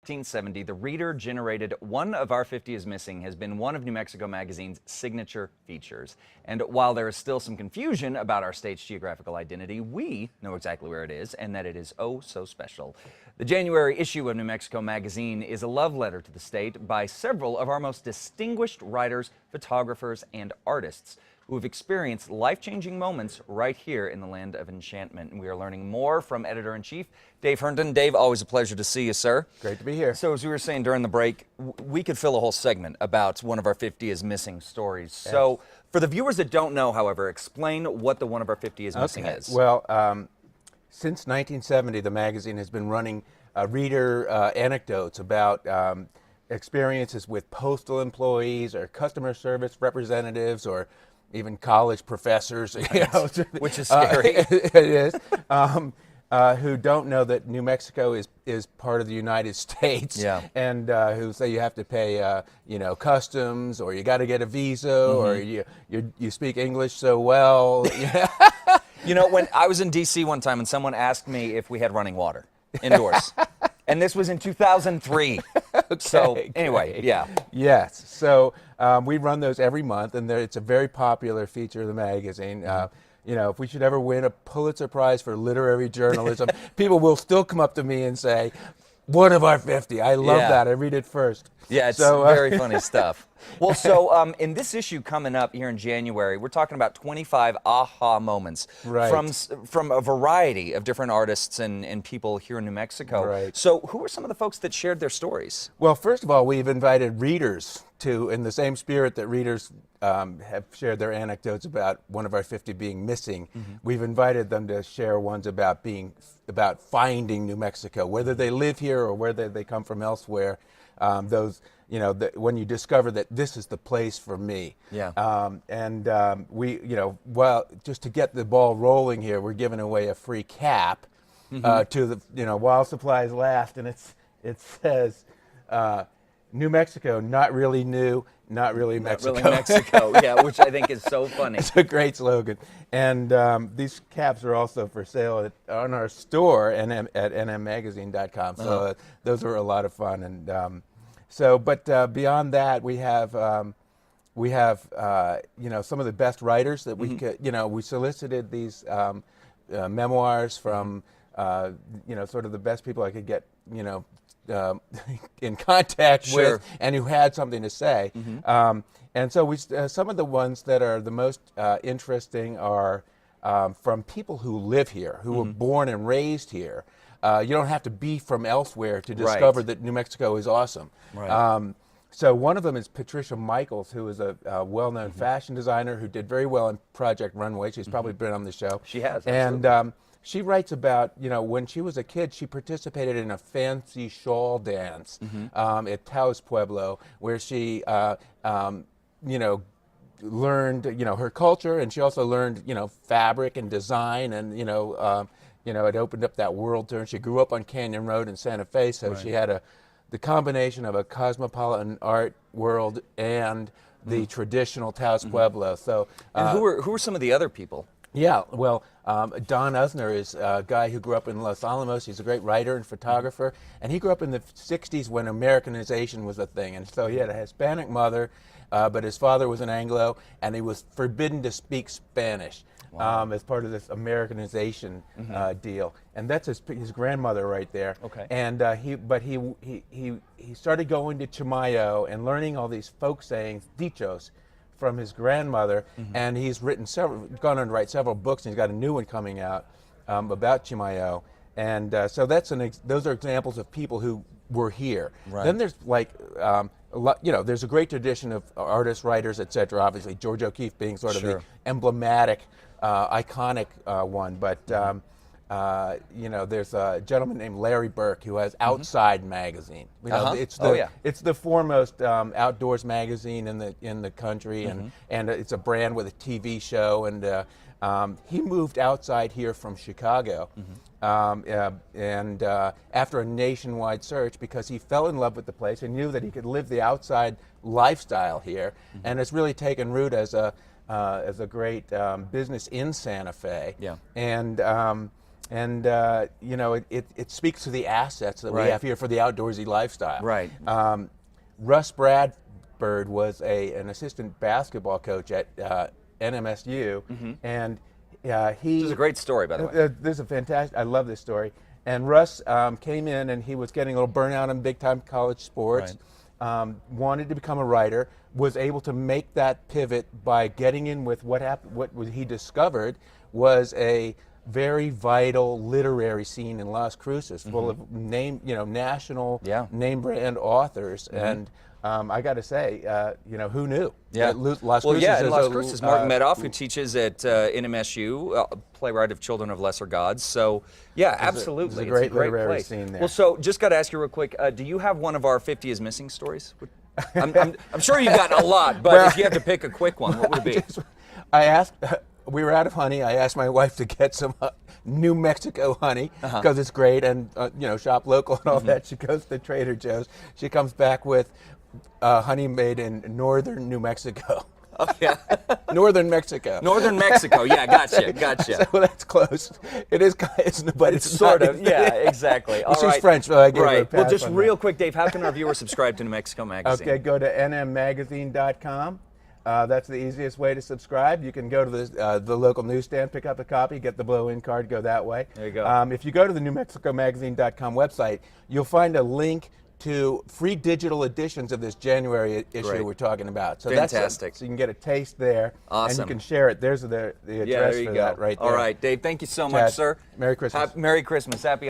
1970, the reader-generated One of Our 50 is Missing has been one of New Mexico Magazine's signature features. And while there is still some confusion about our state's geographical identity, we know exactly where it is and that it is oh so special. The January issue of New Mexico Magazine is a love letter to the state by several of our most distinguished writers, photographers, and artists who have experienced life-changing moments right here in the land of enchantment. And we are learning more from Editor-in-Chief Dave Herndon. Dave, always a pleasure to see you, sir. Great to be here. So as we were saying during the break, we could fill a whole segment about One of Our 50 is Missing stories. Yes. So for the viewers that don't know, however, explain what the One of Our 50 is Missing is. Well, since 1970, the magazine has been running reader anecdotes about experiences with postal employees or customer service representatives or even college professors, you know, Which is scary. It is, who don't know that New Mexico is part of the United States, Yeah. and who say you have to pay, you know, customs, or you got to get a visa, or you speak English so well. You know, when I was in D.C. one time and someone asked me if we had running water indoors, and this was in 2003. So anyway, great. yeah. Yes. So we run those every month, and it's a very popular feature of the magazine. You know, if we should ever win a Pulitzer Prize for literary journalism, people will still come up to me and say, "One of Our 50." I love Yeah. that. I read it first. Yeah, it's So, very funny stuff. Well, so in this issue coming up here in January, we're talking about 25 aha moments Right. from a variety of different artists and people here in New Mexico. Right. So who are some of the folks that shared their stories? Well, first of all, we've invited readers to, in the same spirit that readers have shared their anecdotes about One of Our 50 being missing, we've invited them to share ones about finding New Mexico, whether they live here or whether they come from elsewhere. Those, you know, when you discover that this is the place for me. Yeah. We, you know, well, just to get the ball rolling here, we're giving away a free cap to the, you know, while supplies last, and it says, New Mexico, not really new, not really Mexico. Not really Mexico, yeah, which I think is so funny. It's a great slogan. And these caps are also for sale on our store at nmmagazine.com. So those are a lot of fun. And but beyond that, we have you know, some of the best writers that we could. You know, we solicited these memoirs from you know, sort of the best people I could get. You know. In contact with and who had something to say. And so some of the ones that are the most interesting are from people who live here, who were born and raised here. You don't have to be from elsewhere to discover that New Mexico is awesome. Right. So one of them is Patricia Michaels, who is a well-known fashion designer who did very well in Project Runway. She's probably been on the show. She has, And she writes about, you know, when she was a kid, she participated in a fancy shawl dance at Taos Pueblo, where she, you know, learned, you know, her culture, and she also learned, you know, fabric and design, and it opened up that world to her. She grew up on Canyon Road in Santa Fe, so she had the combination of a cosmopolitan art world and the traditional Taos Pueblo. So, And who are some of the other people? Yeah, well, Don Usner is a guy who grew up in Los Alamos. He's a great writer and photographer, and he grew up in the 60s when Americanization was a thing. And so he had a Hispanic mother, but his father was an Anglo, and he was forbidden to speak Spanish as part of this Americanization deal. And that's his grandmother right there. Okay. And he started going to Chimayo and learning all these folk sayings, dichos, from his grandmother, and he's gone on to write several books, and he's got a new one coming out about Chimayo. And so those are examples of people who were here. Right. Then there's like, you know, there's a great tradition of artists, writers, etc. Obviously, George O'Keeffe being sort of the emblematic, iconic one. But you know, there's a gentleman named Larry Burke who has Outside magazine. You know, it's the foremost outdoors magazine in the country, and it's a brand with a TV show. And he moved outside here from Chicago, and after a nationwide search, because he fell in love with the place and knew that he could live the outside lifestyle here, and it's really taken root as a great business in Santa Fe. Yeah. And And you know, it speaks to the assets that we Right. have here for the outdoorsy lifestyle. Right. Russ Bradford was an assistant basketball coach at NMSU, and he. This is a great story, by the way. This is a fantastic. I love this story. And Russ came in, and he was getting a little burnout in big-time college sports. Wanted to become a writer. Was able to make that pivot by getting in with what happened. What he discovered was a very vital literary scene in Las Cruces, full of national name brand authors. And I got to say, who knew? Yeah. Las Cruces in is Las a- Cruces, Mark Medoff, who teaches at NMSU, playwright of Children of Lesser Gods. So, yeah, absolutely. It's a great literary place. scene there. Well, so just got to ask you real quick, do you have one of our 50 is missing stories? I'm sure you've got a lot, but if you have to pick a quick one, what would it be? I asked, we were out of honey. I asked my wife to get some New Mexico honey because it's great and, shop local and all that. She goes to Trader Joe's. She comes back with honey made in northern New Mexico. Oh, yeah. Northern Mexico. Northern Mexico, yeah, gotcha. Well, that's close. It is, but it's Sort not. of, yeah, exactly. All She's right. French, so I gave her a Right. Well, pass just on real that. quick, Dave, how can our viewers subscribe to New Mexico Magazine? Okay, go to nmmagazine.com. That's the easiest way to subscribe. You can go to the local newsstand, pick up a copy, get the blow-in card, go that way. There you go. If you go to the newmexicomagazine.com website, you'll find a link to free digital editions of this January issue Great. we're talking about. So Fantastic. So you can get a taste there. Awesome. And you can share it. There's the address Yeah, there you for go. that right there. All right, Dave, thank you so much, Chad, sir. Merry Christmas. Merry Christmas. Happy